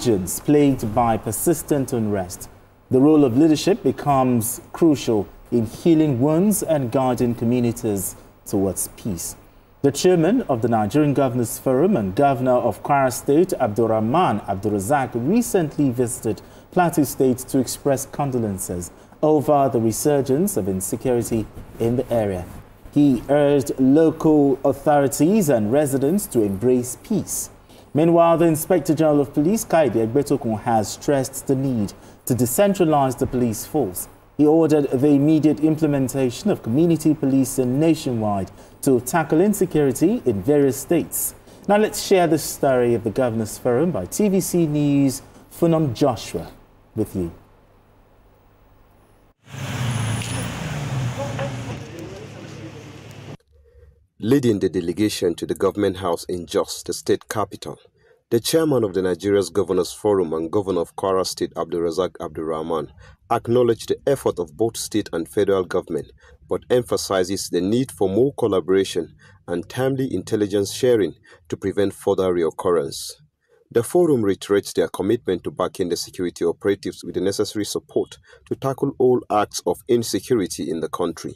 regions plagued by persistent unrest. The role of leadership becomes crucial in healing wounds and guiding communities towards peace. The chairman of the Nigerian Governors Forum and Governor of Kwara State, Abdurrahman Abdulrazak, recently visited Plateau State to express condolences over the resurgence of insecurity in the area. He urged local authorities and residents to embrace peace. Meanwhile, the Inspector General of Police, Egbetokun, has stressed the need to decentralize the police force. He ordered the immediate implementation of community policing nationwide to tackle insecurity in various states. Now let's share the story of the Governors Forum by TVC News Funam Joshua with you. Leading the delegation to the Government House in Jos, the state capital, the chairman of the Nigeria's Governors Forum and Governor of Kwara State, Abdulrazak Abdurrahman, acknowledged the effort of both state and federal government, but emphasizes the need for more collaboration and timely intelligence sharing to prevent further reoccurrence. The forum reiterates their commitment to backing the security operatives with the necessary support to tackle all acts of insecurity in the country.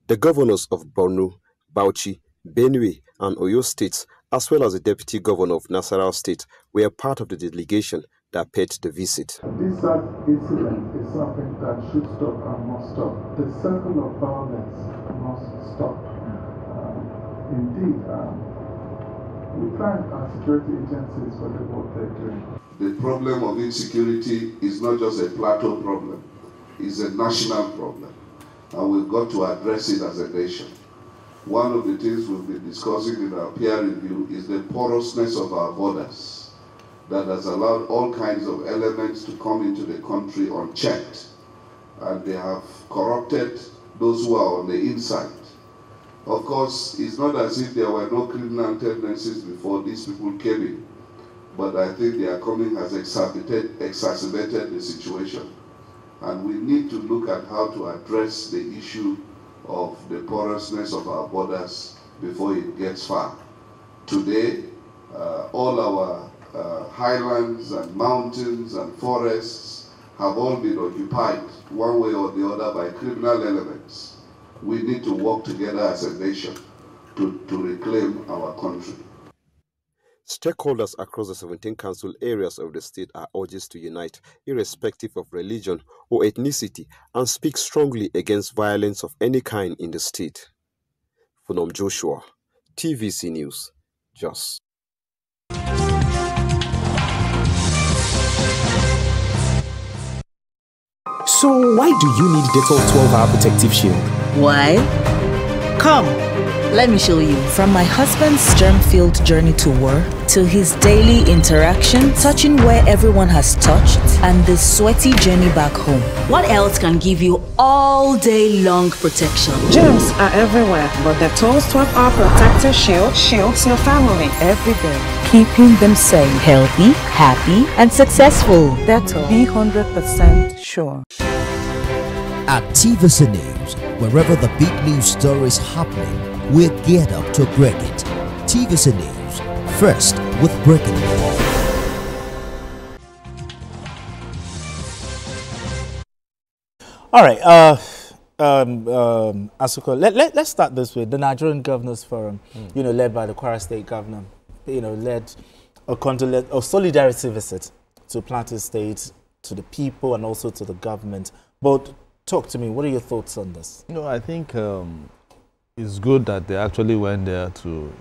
The governors of Borno, Bauchi, Benue, and Oyo states, as well as the Deputy Governor of Nasarawa State, were part of the delegation that paid the visit. This incident is something that should stop and must stop. The circle of violence must stop. Indeed, we thank our security agencies for the work they're doing. The problem of insecurity is not just a plateau problem, it's a national problem, and we've got to address it as a nation. One of the things we've been discussing in our peer review is the porousness of our borders that has allowed all kinds of elements to come into the country unchecked, and they have corrupted those who are on the inside. Of course, it's not as if there were no criminal tendencies before these people came in, but I think their coming has exacerbated the situation, and we need to look at how to address the issue of the porousness of our borders before it gets far. Today, all our highlands and mountains and forests have all been occupied one way or the other by criminal elements. We need to work together as a nation to reclaim our country. Stakeholders across the 17 council areas of the state are urged to unite, irrespective of religion or ethnicity, and speak strongly against violence of any kind in the state. Funam Joshua, TVC News, Jos. So why do you need Dettol 12-hour protective shield? Why? Come, let me show you. From my husband's germ-filled journey to war, to his daily interaction, touching where everyone has touched, and the sweaty journey back home. What else can give you all day long protection? Germs are everywhere, but Dettol's 12-hour protective shield shields your family every day, keeping them safe, healthy, happy, and successful. Dettol, be 100% sure. At TVC News, wherever the big news story is happening, we're geared up to break it. TVC News, first with breaking news. All right, Asuko, let's start this with the Nigerian Governors Forum, led by the Kwara State Governor, led a solidarity visit to Plateau State, to the people and also to the government. But talk to me, what are your thoughts on this? I think it's good that they actually went there to,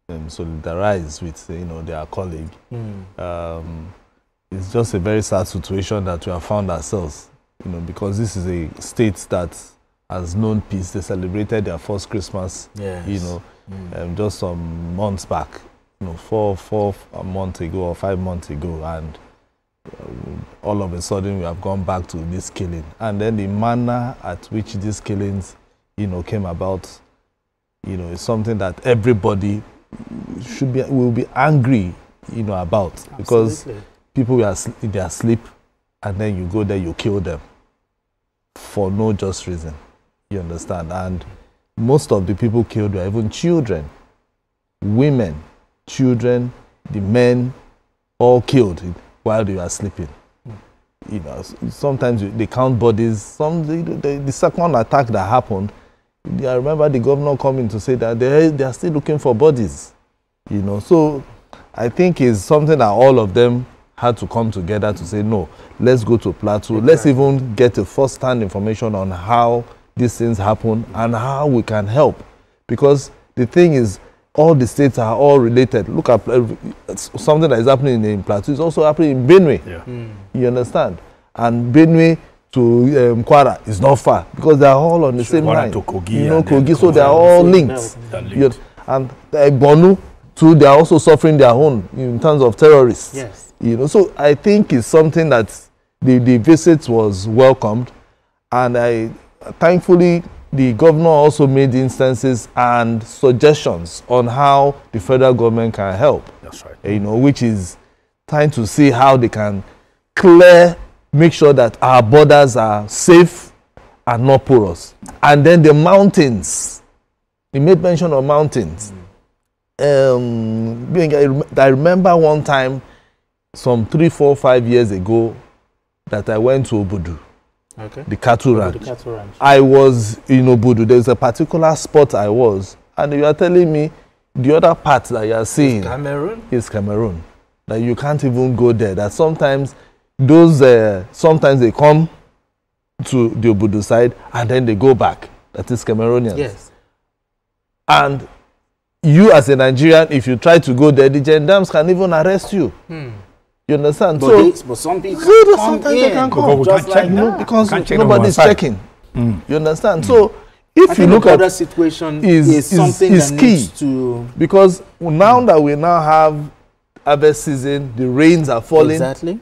solidarize with, their colleague. It's just a very sad situation that we have found ourselves, because this is a state that has known peace. They celebrated their first Christmas, yes. Just some months back, 4 months ago or 5 months ago, and all of a sudden we have gone back to this killing. And then the manner at which these killings, came about, is something that everybody will be angry, about. Absolutely. Because people are in their sleep, and then you go there, you kill them for no just reason. You understand? And most of the people killed were even children, women, children, the men, all killed while they were sleeping. You know, sometimes they count bodies. The second attack that happened, I remember the governor coming to say that they are still looking for bodies. You know, so I think it's something that all of them had to come together to say, no, let's go to Plateau. Exactly. Let's even get a first-hand information on how these things happen and how we can help. Because the thing is, all the states are all related. Look at something that is happening in Plateau is also happening in Benue. Yeah. You understand? And Benue to Kwara is not far because they are all on the same line. To Kogi, you know, Kogi, so they are all linked. And Bonu, too, they are also suffering their own in terms of terrorists. Yes. You know, so I think it's something that the visit was welcomed, and thankfully the governor also made instances and suggestions on how the federal government can help. That's right. You know, which is trying to see how they can make sure that our borders are safe and not porous. And then the mountains. He made mention of mountains. I remember one time, some 3, 4, 5 years ago, that I went to Obudu. Okay. The cattle ranch. I was in Obudu. There's a particular spot I was, and you are telling me the other part that you are seeing is Cameroon. That you can't even go there. That sometimes sometimes they come to the Obudu side and then they go back. That is Cameroonians. Yes. And you as a Nigerian, if you try to go there, the gendarmes can even arrest you. You understand? But some people sometimes they can come. Just like that. Because nobody's checking. You understand? So if you look at the situation is something that key needs to, because now that we now have harvest season, the rains are falling. Exactly.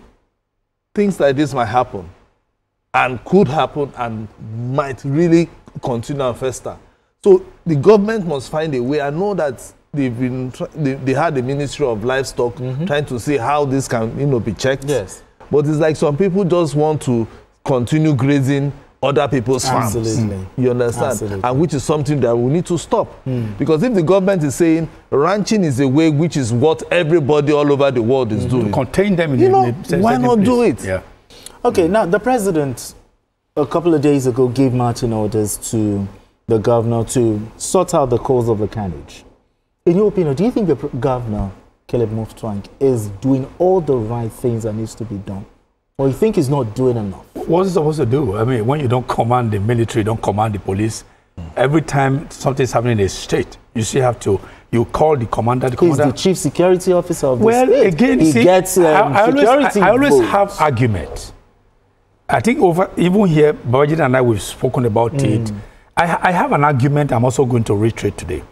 Things like this might happen and could happen and might really continue and fester. So the government must find a way. I know that they had the Ministry of Livestock trying to see how this can be checked. Yes. But it's like some people just want to continue grazing other people's farms. Absolutely. You understand? Absolutely. And which is something that we need to stop. Because if the government is saying ranching is a way which is what everybody all over the world is doing. To contain them why not do it? Yeah. Okay, now the president a couple of days ago gave marching orders to the governor to sort out the cause of the carnage. In your opinion, do you think the governor, Caleb Mutfwang, is doing all the right things that needs to be done? Or you think he's not doing enough? What is he supposed to do? I mean, when you don't command the military, don't command the police, every time something's happening in a state, you still have to, you call the commander. He's the chief security officer of the state. Well, again, he gets I always have arguments. I think even here, Babajide and I, we've spoken about it. I have an argument I'm also going to reiterate today.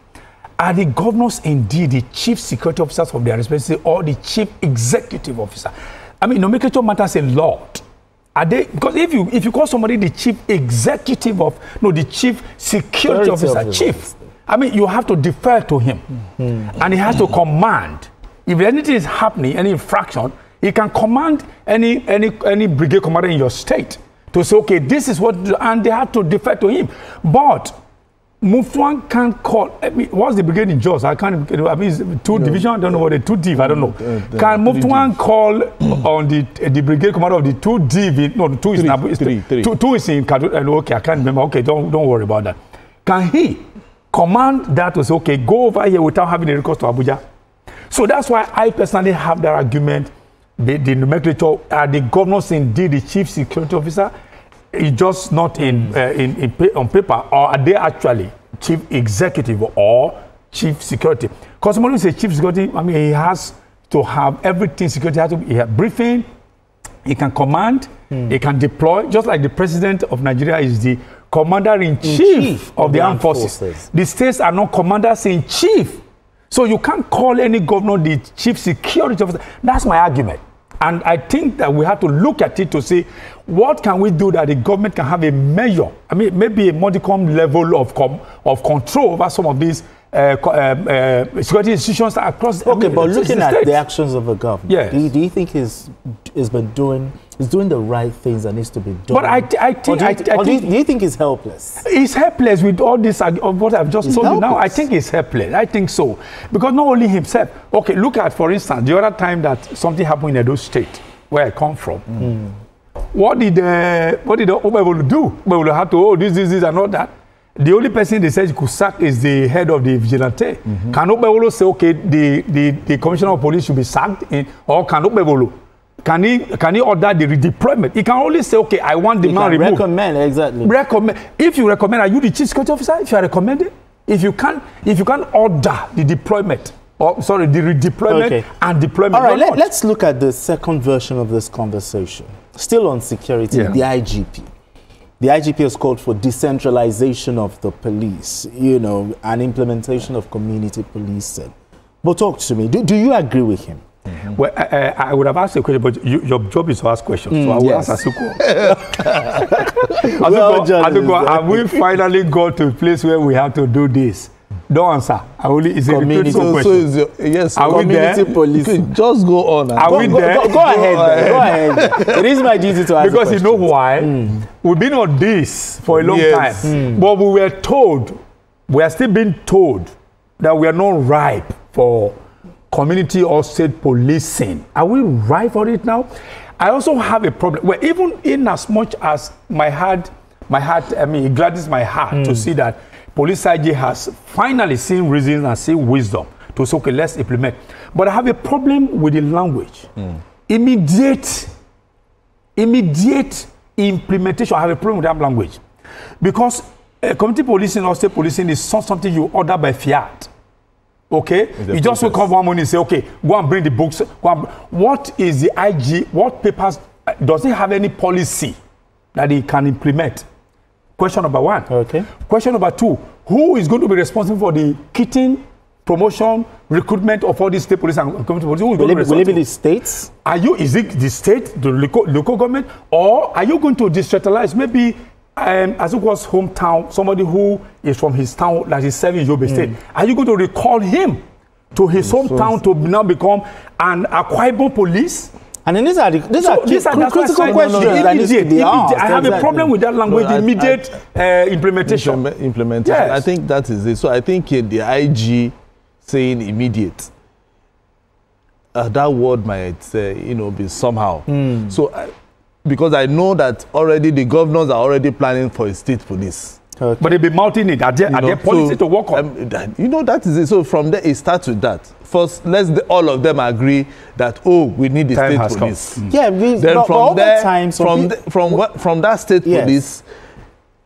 Are the governors indeed the chief security officers of their respective or the chief executive officer? I mean, nomenclature matters a lot. Are they? Because if you call somebody the chief executive the chief security officer, chief, I mean, you have to defer to him, and he has to command. If anything is happening, any infraction, he can command any brigade commander in your state to say, okay, this is what, and they have to defer to him. But Mutfwang can't call. I mean, what's the brigade in Jos? I can't. I mean, it's 2 division. I don't know what the 2 div. I don't know. Can Mutfwang call on the brigade commander of the 2 div? No, the 2 is not. 2 is in Kaduna. Okay, I can't remember. Okay, don't worry about that. Can he command that to say, okay, go over here without having a recourse to Abuja? So that's why I personally have that argument. The nomenclature, are the governors indeed the chief security officer? It's just not on paper, or are they actually chief executive or chief security? Because somebody who says chief security, I mean, he has to have everything. Security has to be briefing, he can command, he can deploy, just like the president of Nigeria is the commander-in-chief of the armed forces. The states are not commanders-in-chief. So you can't call any governor the chief security officer. That's my argument. And I think that we have to look at it to see what can we do that the government can have a measure, I mean, maybe a modicum level of control over some of these security institutions across. Okay, but looking at the actions of the government, do you think he's been doing is doing the right things that needs to be done. But I think... Do you think he's helpless? He's helpless with all this, what I've just told you now. I think he's helpless. I think so. Because not only himself. Okay, look at, for instance, the other time that something happened in Edo State, where I come from. What did Obebolo do? Obebolo had to, this, and all that. The only person they said he could sack is the head of the vigilante. Can Obebolo say, okay, the commissioner of police should be sacked? Or can Obebolo? Can he order the redeployment? He can only say, okay, I want the man removed. Recommend, exactly. Recommend. If you recommend, are you the chief security officer? If you are recommending, if you can order the deployment, or sorry, the redeployment and deployment. All right, let's look at the second version of this conversation. Still on security, the IGP. The IGP has called for decentralization of the police, and implementation of community policing. But talk to me, do you agree with him? Well, I would have asked a question, but your job is to ask questions, so I will ask Asuko. Asuko, have we finally got to a place where we have to do this? Don't answer. It's a rhetorical question. Yes, are community police. Just go on. Are we there? Go ahead. It is my duty to ask. Because you know why? We've been on this for a long time. But we were told, we are still being told that we are not ripe for community or state policing. Are we ripe for it now? I also have a problem. Well, even in as much as it gladdens my heart to see that Police IG has finally seen reasons and seen wisdom to say, okay, let's implement. But I have a problem with the language. Immediate implementation. I have a problem with that language. Because community policing or state policing is not something you order by fiat. Okay? You just wake up one morning and say, okay, go and bring the books. What is the IG? What papers? Does it have any policy that it can implement? Question number one. Okay. Question number two, who is going to be responsible for the kitting, promotion, recruitment of all these state police and community police? Who is going to be responsible? Will it be the states? Is it the state, the local government, or are you going to decentralize? Maybe as it was hometown, somebody who is from his town that is serving Yobe State. Are you going to recall him to his hometown to now become an Akwa Ibom police? And then these are critical questions that need to be asked. I have a problem with that language, immediate implementation. Yes. I think that is it. So I think the IG saying immediate, that word might be somehow. So because I know that already the governors are already planning for a state police. Okay. But they'll be mounting it. Are there policy to work on? That is it. So from there, it starts with that. First, all of them agree that, we need the state police. Then from that state police,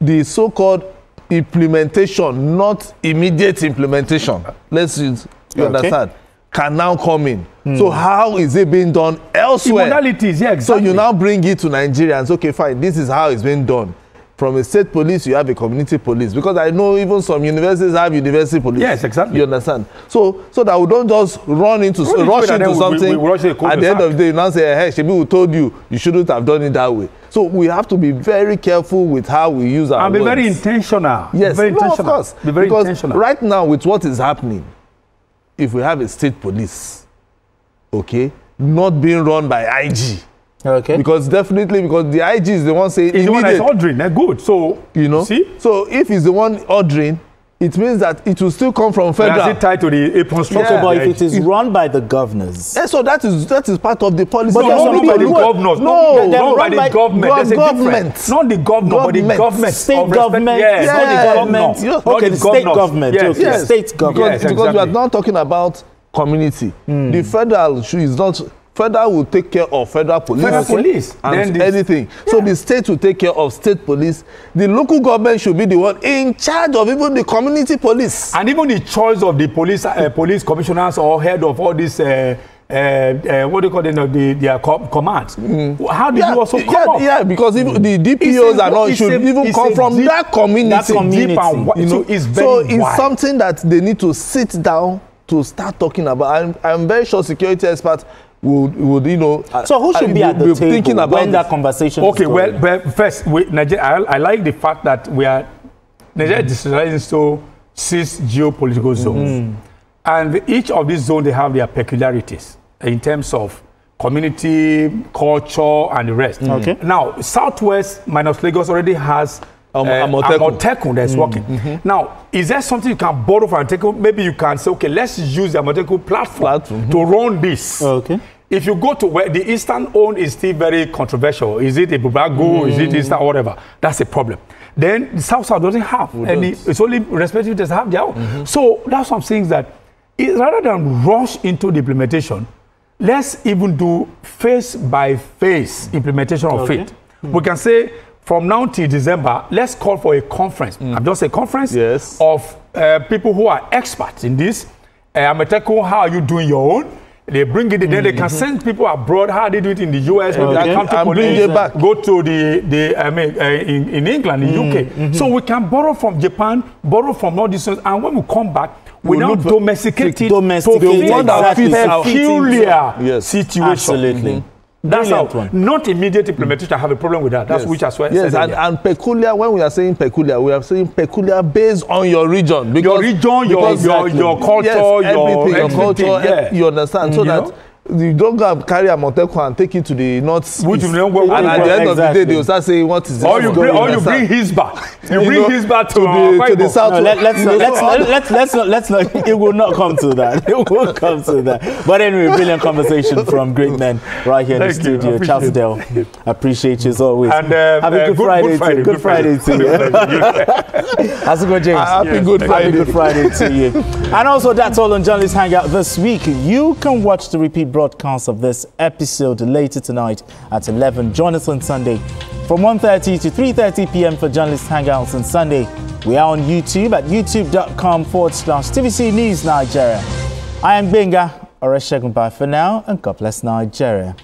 the so-called implementation, not immediate implementation, you understand, can now come in. So how is it being done elsewhere? The modalities, exactly. So you now bring it to Nigerians. Okay, fine, this is how it's being done. From a state police, you have a community police. Because I know even some universities have university police. Yes, exactly. You understand? So that we don't just rush into something. At the end of the day, you now say, hey, Shebi, we told you shouldn't have done it that way. So we have to be very careful with how we use our words. And be very intentional. Yes, very intentional. Of course. Be very intentional. Right now, with what is happening, if we have a state police, not being run by IG, because the IG is the one saying he's the one that's ordering. Good. So see. So if he's the one ordering, it means that it will still come from federal. But is it tied to the apron structure? But if it is run by the governors, so that is part of the policy. But not by the governors. No, by the government. There's a difference. Not the governor, but the government. State government. Yes, not the government. Okay, the state government. Yes, state government. Because we are not talking about community. The federal is not. Federal will take care of federal police, and anything. So the state will take care of state police. The local government should be the one in charge of even the community police. And even the choice of the police commissioners or head of all these, what do you call them, their commands. How do you also come up? Yeah, because even the DPOs should even come from that community. So it's something that they need to sit down to start talking about. I'm very sure security experts would so who should be at the table when that conversation is going? Well, first, Nigeria, I like the fact that Nigeria is decentralized into 6 geopolitical zones. And each of these zones, they have their peculiarities in terms of community, culture, and the rest. Okay. Now, Southwest minus Lagos already has Egbetokun that's working. Now, is there something you can borrow from Egbetokun? Maybe you can say, okay, let's use the Egbetokun platform to run this. Okay. If you go to where the Eastern own is still very controversial, is it a Bubago, is it Eastern, whatever, that's a problem. Then the South doesn't have any, it's only respective to have their own. So that's what I'm saying, that rather than rush into the implementation, let's even do phase by phase implementation of it. We can say from now till December, let's call for a conference. I'm just a conference of people who are experts in this. Egbetokun, how are you doing your own? They bring it, then they can send people abroad. How they do it in the US, and bring it back. Go to in England, in UK. So we can borrow from Japan, borrow from all these things, and when we come back, we now domesticate it to the peculiar situation. Absolutely. That's how. Not immediate implementation. I have a problem with that. That's which I swear. Yes, and peculiar. When we are saying peculiar based on your region. Because, your region, your culture, your culture. You understand? So that you don't go and carry a Egbetokun and take it to the north. And at the end of the day, they will start saying, "What is this?" Or you bring his back. You bring his back to the south. No, let's not. It will not come to that. It won't come to that. But anyway, brilliant conversation from great men right here in the studio. Charles Dell, appreciate you as always. And have a good Friday to you. How's it going, James? Happy Good Friday to you. And also, that's all on Journalist Hangout this week. You can watch the repeat broadcast of this episode later tonight at 11. Join us on Sunday from 1:30 to 3:30 p.m. for Journalist Hangouts on Sunday. We are on YouTube at youtube.com/TVC News Nigeria. I am Benga Oreshegun. Bye for now, and God bless Nigeria.